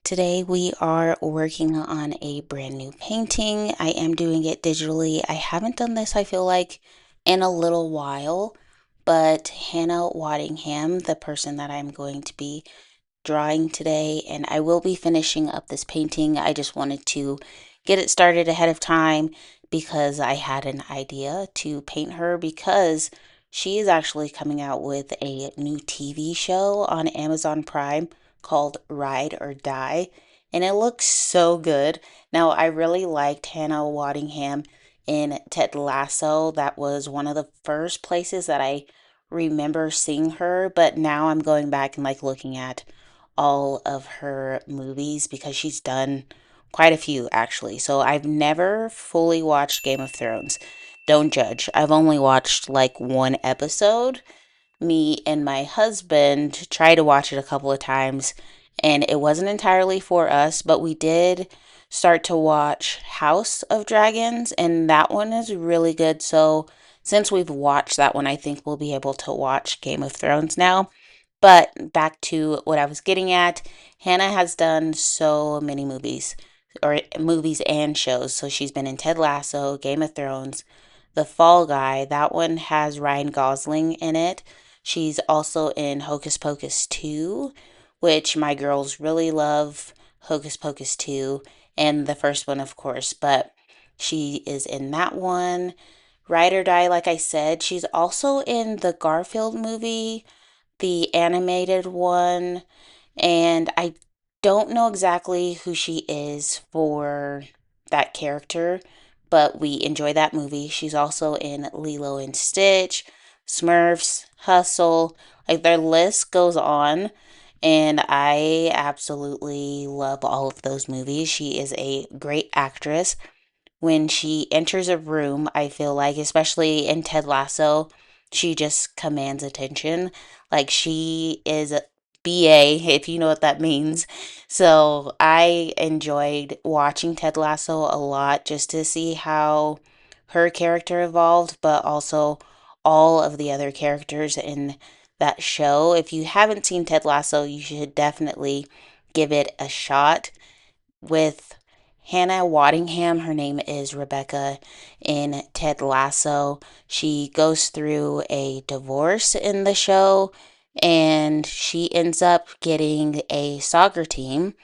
Today we are working on a brand new painting. I am doing it digitally. I haven't done this, I feel like, in a little while, but Hannah Waddingham, the person that I'm going to be drawing today, and I will be finishing up this painting. I just wanted to get it started ahead of time because I had an idea to paint her because she is actually coming out with a new TV show on Amazon Prime called Ride or Die, and it looks so good. Now, I really liked Hannah Waddingham in Ted Lasso. That was one of the first places that I remember seeing her, but now I'm going back and looking at all of her movies because she's done quite a few actually. So I've never fully watched Game of Thrones. Don't judge. I've only watched one episode. Me and my husband tried to watch it a couple of times and it wasn't entirely for us, but we did start to watch House of Dragons and that one is really good. So since we've watched that one, I think we'll be able to watch Game of Thrones now. But back to what I was getting at, Hannah has done so many movies, or movies and shows. So she's been in Ted Lasso, Game of Thrones, The Fall Guy. That one has Ryan Gosling in it. She's also in Hocus Pocus 2, which my girls really love Hocus Pocus 2, and the first one, of course. But she is in that one. Ride or Die, like I said. She's also in the Garfield movie, the animated one, and I don't know exactly who she is for that character, but we enjoy that movie. She's also in Lilo and Stitch, Smurfs, Hustle. Their list goes on, and I absolutely love all of those movies. She is a great actress. When she enters a room, I feel like, especially in Ted Lasso, she just commands attention. She is a BA, if you know what that means. So I enjoyed watching Ted Lasso a lot just to see how her character evolved, but also all of the other characters in that show. If you haven't seen Ted Lasso, you should definitely give it a shot. With Hannah Waddingham, her name is Rebecca in Ted Lasso. She goes through a divorce in the show and she ends up getting a soccer team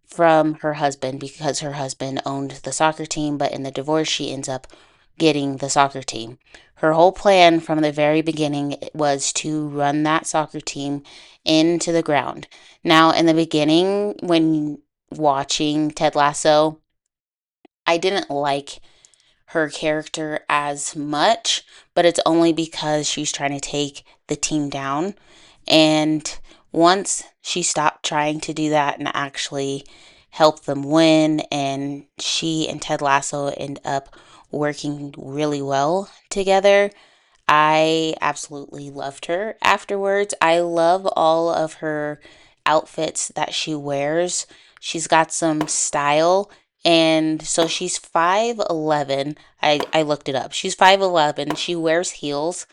from her husband because her husband owned the soccer team, but in the divorce, she ends up getting the soccer team. Her whole plan from the very beginning was to run that soccer team into the ground. Now, in the beginning, when watching Ted Lasso, I didn't like her character as much, but it's only because she's trying to take the team down. And once she stopped trying to do that and actually help them win, and she and Ted Lasso end up working really well together, I absolutely loved her afterwards. I love all of her outfits that she wears. She's got some style. And so she's 5'11". I looked it up. She's 5'11". She wears heels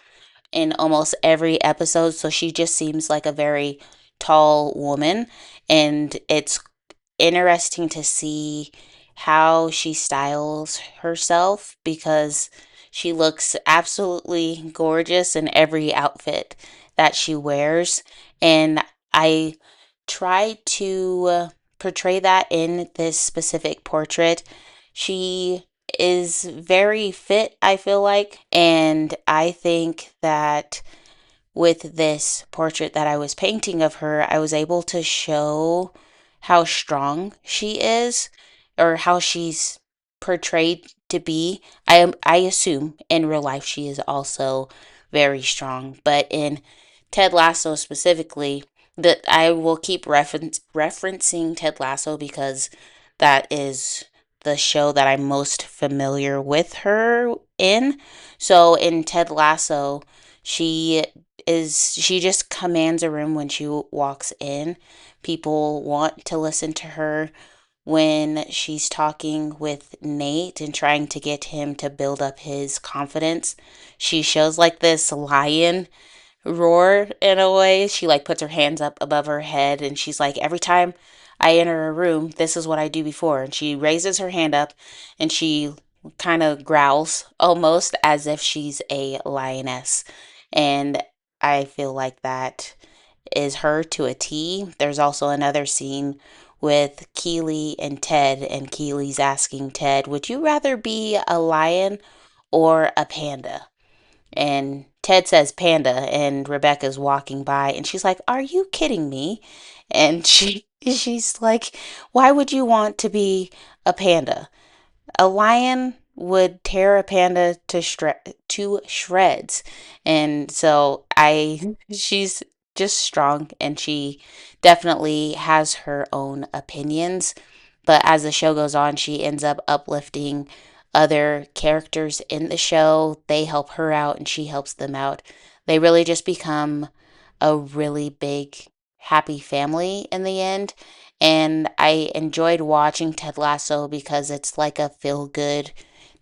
in almost every episode. So she just seems like a very tall woman. And it's interesting to see how she styles herself because she looks absolutely gorgeous in every outfit that she wears. And I try to portray that in this specific portrait. She is very fit, I feel like, and I think that with this portrait that I was painting of her, I was able to show how strong she is or how she's portrayed to be. I assume in real life she is also very strong, but in Ted Lasso specifically, that I will keep referencing Ted Lasso because that is the show that I'm most familiar with her in. So in Ted Lasso, she she just commands a room when she walks in. People want to listen to her when she's talking with Nate and trying to get him to build up his confidence. She shows this lion roar in a way. She puts her hands up above her head and she's like, every time I enter a room, this is what I do before. And she raises her hand up and she kind of growls almost as if she's a lioness. And I feel like that is her to a T. There's also another scene with Keely and Ted, and Keely's asking Ted, would you rather be a lion or a panda? And Ted says panda, and Rebecca's walking by, and she's like, "Are you kidding me?" And she's like, "Why would you want to be a panda? A lion would tear a panda to shreds." And so she's just strong, and she definitely has her own opinions. But as the show goes on, she ends up uplifting other characters in the show. They help her out and she helps them out. They really just become a really big, happy family in the end. And I enjoyed watching Ted Lasso because it's like a feel good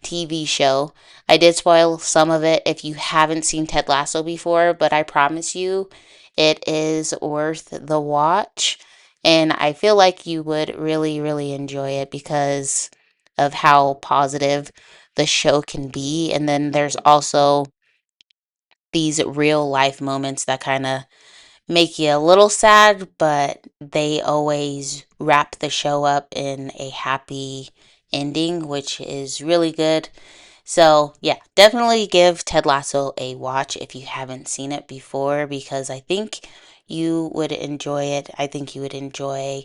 TV show. I did spoil some of it if you haven't seen Ted Lasso before, but I promise you it is worth the watch. And I feel like you would really, really enjoy it because of how positive the show can be. And then there's also these real life moments that kind of make you a little sad, but they always wrap the show up in a happy ending, which is really good. So, yeah, definitely give Ted Lasso a watch if you haven't seen it before because I think you would enjoy it. I think you would enjoy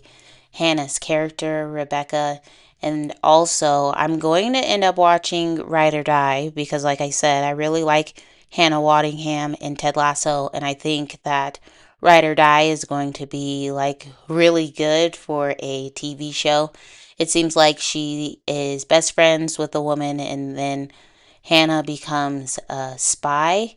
Hannah's character, Rebecca. And also, I'm going to end up watching Ride or Die because, like I said, I really like Hannah Waddingham and Ted Lasso. And I think that Ride or Die is going to be like really good for a TV show. It seems like she is best friends with a woman, and then Hannah becomes a spy.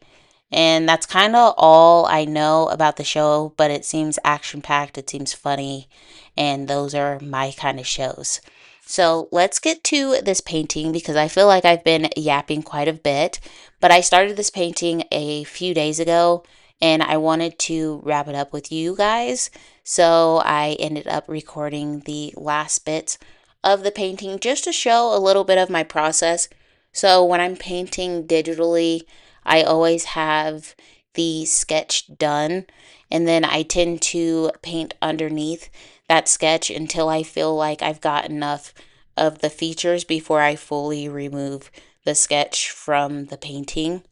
And that's kind of all I know about the show, but it seems action packed, it seems funny, and those are my kind of shows. So let's get to this painting because I feel like I've been yapping quite a bit. But I started this painting a few days ago and I wanted to wrap it up with you guys. So I ended up recording the last bits of the painting just to show a little bit of my process. So when I'm painting digitally, I always have the sketch done and then I tend to paint underneath that sketch until I feel like I've got enough of the features before I fully remove the sketch from the painting.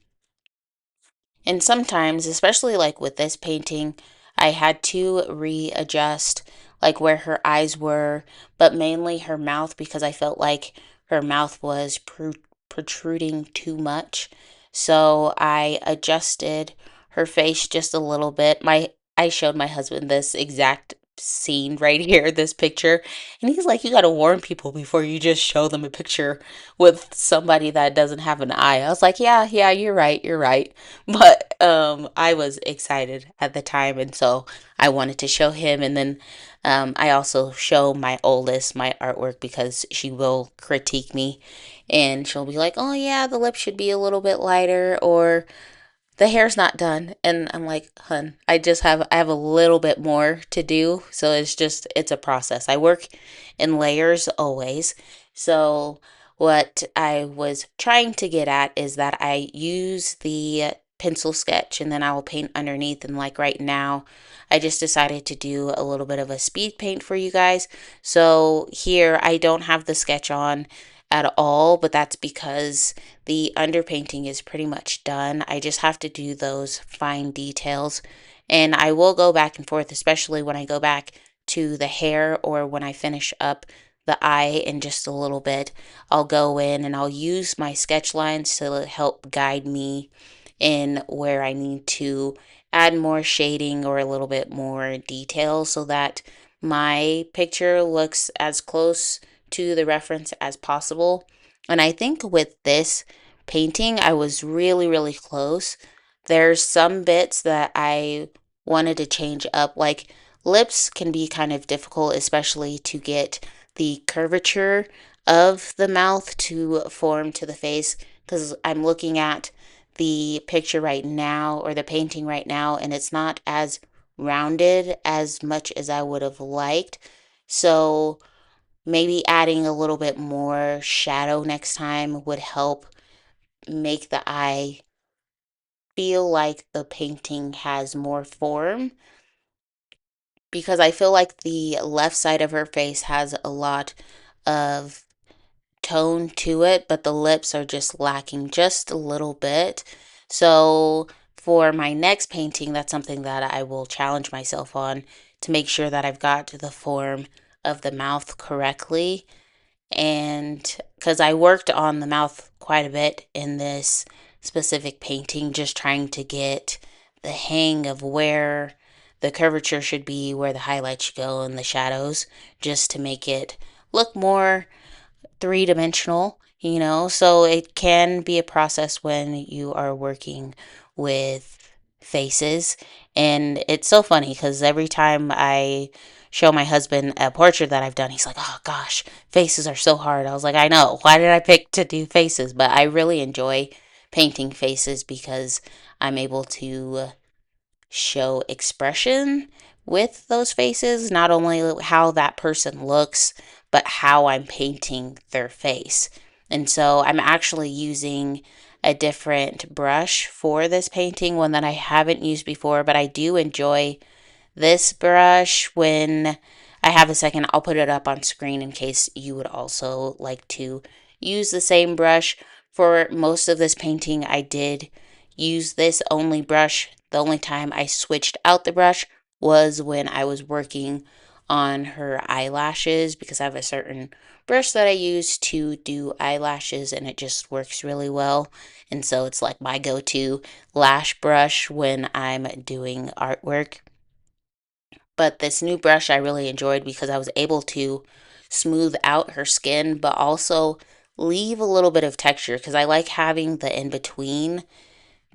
And sometimes, especially like with this painting, I had to readjust like where her eyes were, but mainly her mouth because I felt like her mouth was protruding too much. So I adjusted her face just a little bit. My I showed my husband this exact scene right here, this picture, and he's like, "You got to warn people before you just show them a picture with somebody that doesn't have an eye." I was like, "Yeah, yeah, you're right, you're right." But I was excited at the time, and so I wanted to show him. And then I also show my oldest my artwork because she will critique me, and she'll be like, "Oh yeah, the lip should be a little bit lighter," or the hair's not done. And I'm like, "Hun, I have a little bit more to do." So it's a process. I work in layers always. So what I was trying to get at is that I use the pencil sketch and then I will paint underneath. And like right now, I just decided to do a little bit of a speed paint for you guys. So here I don't have the sketch on at all, but that's because the underpainting is pretty much done. I just have to do those fine details. And I will go back and forth, especially when I go back to the hair or when I finish up the eye in just a little bit. I'll go in and I'll use my sketch lines to help guide me in where I need to add more shading or a little bit more detail so that my picture looks as close to the reference as possible. And I think with this painting, I was really, really close. There's some bits that I wanted to change up, like lips can be kind of difficult, especially to get the curvature of the mouth to form to the face because I'm looking at the picture right now or the painting right now and it's not as rounded as much as I would have liked. So maybe adding a little bit more shadow next time would help make the eye feel like the painting has more form, because I feel like the left side of her face has a lot of tone to it, but the lips are just lacking just a little bit. So for my next painting, that's something that I will challenge myself on, to make sure that I've got the form of the mouth correctly. And because I worked on the mouth quite a bit in this specific painting, just trying to get the hang of where the curvature should be, where the highlights should go, and the shadows, just to make it look more three-dimensional, so it can be a process when you are working with faces. And it's so funny because every time I show my husband a portrait that I've done, he's like, oh gosh, faces are so hard. I was like, I know, why did I pick to do faces? But I really enjoy painting faces because I'm able to show expression with those faces, not only how that person looks, but how I'm painting their face. And so I'm actually using a different brush for this painting, one that I haven't used before, but I do enjoy this brush. When I have a second, I'll put it up on screen in case you would also like to use the same brush. For most of this painting, I did use this only brush. The only time I switched out the brush was when I was working on her eyelashes, because I have a certain brush that I use to do eyelashes and it just works really well. And so it's like my go-to lash brush when I'm doing artwork. But this new brush I really enjoyed because I was able to smooth out her skin, but also leave a little bit of texture, because I like having the in between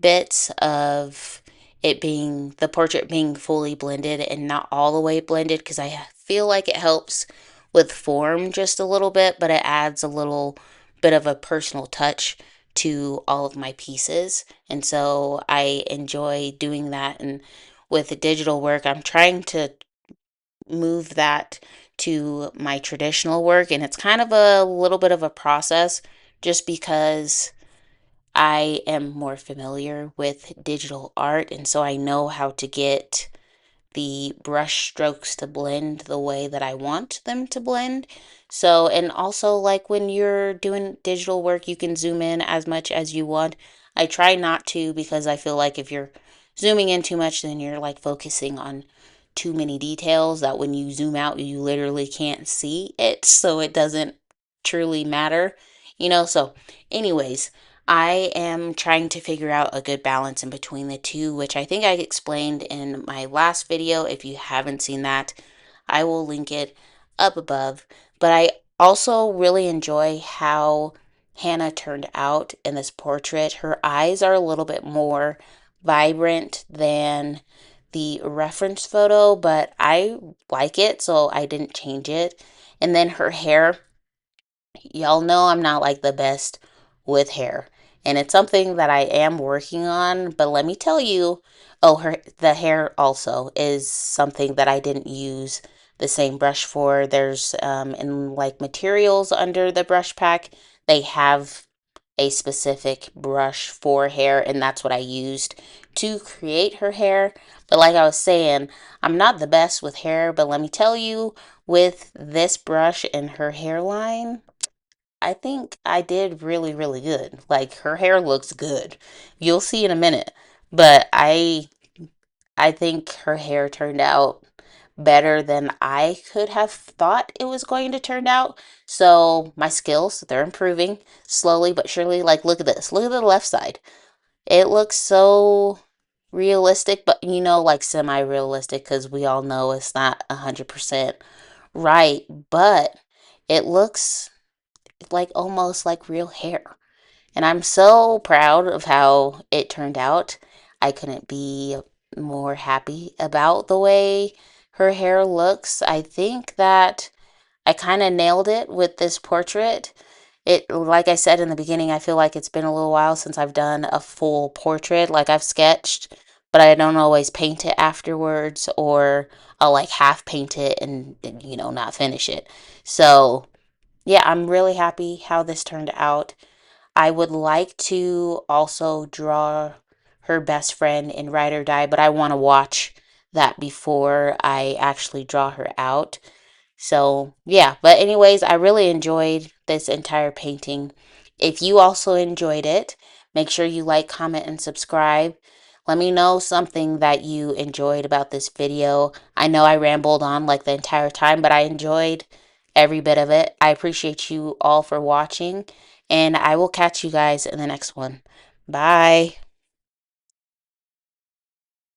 bits of it being the portrait being fully blended and not all the way blended, because I feel like it helps with form just a little bit, but it adds a little bit of a personal touch to all of my pieces. And so I enjoy doing that. And with the digital work, I'm trying to move that to my traditional work, and it's kind of a little bit of a process, just because I am more familiar with digital art, and so I know how to get the brush strokes to blend the way that I want them to blend. So, and also, like when you're doing digital work, you can zoom in as much as you want. I try not to, because I feel like if you're zooming in too much, then you're like focusing on too many details that when you zoom out, you literally can't see it. So it doesn't truly matter. So, anyways, I am trying to figure out a good balance in between the two, which I think I explained in my last video. If you haven't seen that, I will link it up above. But I also really enjoy how Hannah turned out in this portrait. Her eyes are a little bit more vibrant than the reference photo, but I like it, so I didn't change it. And then her hair, y'all know I'm not like the best with hair. And it's something that I am working on, but let me tell you, oh, the hair also is something that I didn't use the same brush for. There's in like materials under the brush pack, they have a specific brush for hair, and that's what I used to create her hair. But like I was saying, I'm not the best with hair, but let me tell you, with this brush and her hairline, I think I did really, really good. Like her hair looks good. You'll see in a minute. But I think her hair turned out better than I could have thought it was going to turn out. So my skills, they're improving slowly but surely. Like look at this. Look at the left side. It looks so realistic, but like semi-realistic, because we all know it's not 100% right, but it looks like almost like real hair. And I'm so proud of how it turned out. I couldn't be more happy about the way her hair looks. I think that I kind of nailed it with this portrait. Like I said in the beginning, I feel like it's been a little while since I've done a full portrait, like I've sketched, but I don't always paint it afterwards, or I'll like half paint it and not finish it. So, yeah, I'm really happy how this turned out. I would like to also draw her best friend in Ride or Die, but I want to watch that before I actually draw her out. So, yeah, but anyways, I really enjoyed this entire painting. If you also enjoyed it, make sure you like, comment, and subscribe. Let me know something that you enjoyed about this video. I know I rambled on like the entire time, but I enjoyed every bit of it. I appreciate you all for watching, and I will catch you guys in the next one. Bye.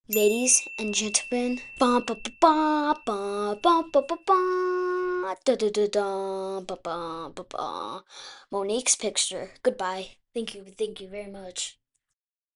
Ladies and gentlemen, ba ba ba ba ba ba ba ba ba da da da da ba ba ba ba. Monique's picture. Goodbye. Thank you very much.